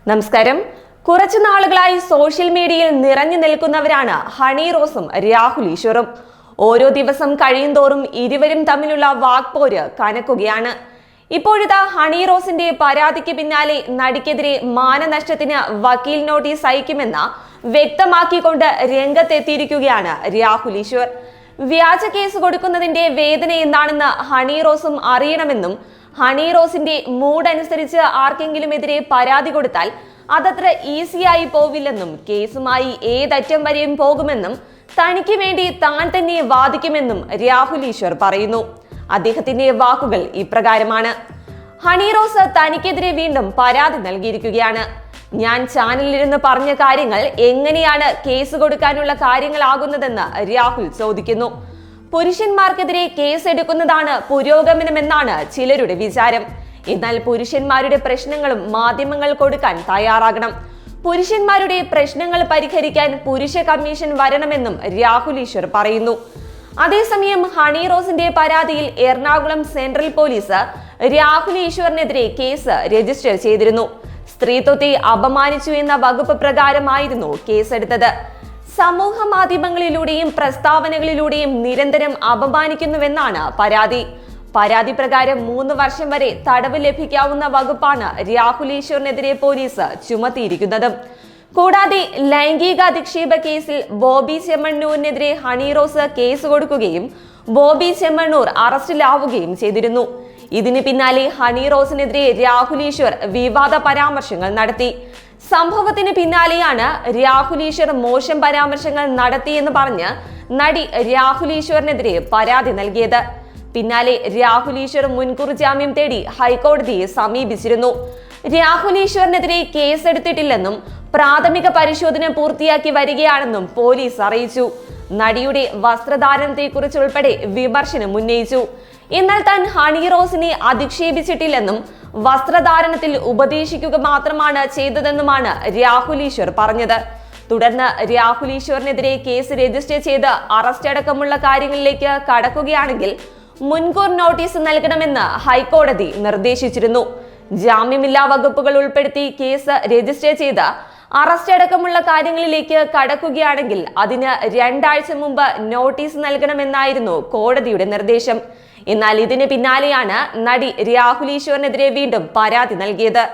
നമസ്കാരം. കുറച്ചു നാളുകളായി സോഷ്യൽ മീഡിയയിൽ നിറഞ്ഞു നിൽക്കുന്നവരാണ് ഹണി റോസും രാഹുൽ ഈശ്വറും. ഓരോ ദിവസം കഴിയുന്തോറും ഇരുവരും തമ്മിലുള്ള വാക്പോര് കനക്കുകയാണ്. ഇപ്പോഴിതാ ഹണി റോസിന്റെ പരാതിക്ക് പിന്നാലെ നടിക്കെതിരെ മാനനഷ്ടത്തിന് വക്കീൽ നോട്ടീസ് അയക്കുമെന്ന് വ്യക്തമാക്കിക്കൊണ്ട് രംഗത്തെത്തിയിരിക്കുകയാണ് രാഹുൽ ഈശ്വർ. വ്യാജ കേസ് കൊടുക്കുന്നതിന്റെ വേദന എന്താണെന്ന് ഹണി റോസും അറിയണമെന്നും ഹണി റോസിന്റെ മൂഡ് അനുസരിച്ച് ആർക്കെങ്കിലും എതിരെ പരാതി കൊടുത്താൽ അതത്ര ഈസിയായി പോവില്ലെന്നും കേസുമായി ഏതറ്റം വരെയും പോകുമെന്നും തനിക്ക് വേണ്ടി താൻ തന്നെ വാദിക്കുമെന്നും രാഹുൽ ഈശ്വർ പറയുന്നു. അദ്ദേഹത്തിന്റെ വാക്കുകൾ ഇപ്രകാരമാണ്: ഹണി റോസ് തനിക്കെതിരെ വീണ്ടും പരാതി നൽകിയിരിക്കുകയാണ്. ഞാൻ ചാനലിലിരുന്ന് പറഞ്ഞ കാര്യങ്ങൾ എങ്ങനെയാണ് കേസ് കൊടുക്കാനുള്ള കാര്യങ്ങളാകുന്നതെന്ന് രാഹുൽ ചോദിക്കുന്നു. പുരുഷന്മാർക്കെതിരെ കേസ് എടുക്കുന്നതാണ് പുരോഗമനമെന്നാണ് ചിലരുടെ വിചാരം. എന്നാൽ പുരുഷന്മാരുടെ പ്രശ്നങ്ങളും മാധ്യമങ്ങൾ കൊടുക്കാൻ തയ്യാറാകണം. പുരുഷന്മാരുടെ പ്രശ്നങ്ങൾ പരിഹരിക്കാൻ പുരുഷ കമ്മീഷൻ വരണമെന്നും രാഹുൽ ഈശ്വർ പറയുന്നു. അതേസമയം ഹണി റോസിന്റെ പരാതിയിൽ എറണാകുളം സെൻട്രൽ പോലീസ് രാഹുൽ ഈശ്വറിനെതിരെ കേസ് രജിസ്റ്റർ ചെയ്തിരുന്നു. സ്ത്രീത്വത്തെ അപമാനിച്ചു എന്ന വകുപ്പ് പ്രകാരമായിരുന്നു കേസെടുത്തത്. സമൂഹ മാധ്യമങ്ങളിലൂടെയും പ്രസ്താവനകളിലൂടെയും നിരന്തരം അപമാനിക്കുന്നുവെന്നാണ് പരാതി പ്രകാരം 3 വർഷം വരെ തടവ് ലഭിക്കാവുന്ന വകുപ്പാണ് രാഹുൽ ഈശ്വറിനെതിരെ പോലീസ് ചുമത്തിയിരിക്കുന്നത്. കൂടാതെ ലൈംഗിക അധിക്ഷേപ കേസിൽ ബോബി ചെമ്മണ്ണൂരിനെതിരെ ഹണി റോസ് കേസ് കൊടുക്കുകയും ബോബി ചെമ്മണ്ണൂർ അറസ്റ്റിലാവുകയും ചെയ്തിരുന്നു. ഇതിന് പിന്നാലെ ഹണി റോസിനെതിരെ രാഹുൽ ഈശ്വർ വിവാദ പരാമർശങ്ങൾ നടത്തി. സംഭവത്തിന് പിന്നാലെയാണ് രാഹുൽ ഈശ്വർ മോശം പരാമർശങ്ങൾ നടത്തിയെന്ന് പറഞ്ഞ് നടി രാഹുൽ ഈശ്വറിനെതിരെ പരാതി നൽകിയത്. പിന്നാലെ രാഹുൽ ഈശ്വർ മുൻകൂർ ജാമ്യം തേടി ഹൈക്കോടതിയെ സമീപിച്ചിരുന്നു. രാഹുൽ ഈശ്വറിനെതിരെ കേസെടുത്തിട്ടില്ലെന്നും പ്രാഥമിക പരിശോധന പൂർത്തിയാക്കി വരികയാണെന്നും പോലീസ് അറിയിച്ചു. നടിയുടെ വസ്ത്രധാരണത്തെക്കുറിച്ചുൾപ്പെടെ വിമർശനം ഉന്നയിച്ചു. എന്നാൽ താൻ ഹണി റോസിനെ അധിക്ഷേപിച്ചിട്ടില്ലെന്നും വസ്ത്രധാരണത്തിൽ ഉപദേശിക്കുക മാത്രമാണ് ചെയ്തതെന്നുമാണ് രാഹുൽ ഈശ്വർ പറഞ്ഞത്. തുടർന്ന് രാഹുൽ ഈശ്വറിനെതിരെ കേസ് രജിസ്റ്റർ ചെയ്ത് അറസ്റ്റ് അടക്കമുള്ള കാര്യങ്ങളിലേക്ക് കടക്കുകയാണെങ്കിൽ മുൻകൂർ നോട്ടീസ് നൽകണമെന്ന് ഹൈക്കോടതി നിർദ്ദേശിച്ചിരുന്നു. ജാമ്യമില്ലാ വകുപ്പുകൾ ഉൾപ്പെടുത്തി കേസ് രജിസ്റ്റർ ചെയ്ത് അറസ്റ്റ് അടക്കമുള്ള കാര്യങ്ങളിലേക്ക് കടക്കുകയാണെങ്കിൽ അതിന് 2 ആഴ്ച മുമ്പ് നോട്ടീസ് നൽകണമെന്നായിരുന്നു കോടതിയുടെ നിർദ്ദേശം. എന്നാൽ ഇതിന് പിന്നാലെയാണ് നടി രാഹുൽ ഈശ്വറിനെതിരെ വീണ്ടും പരാതി നൽകിയത്.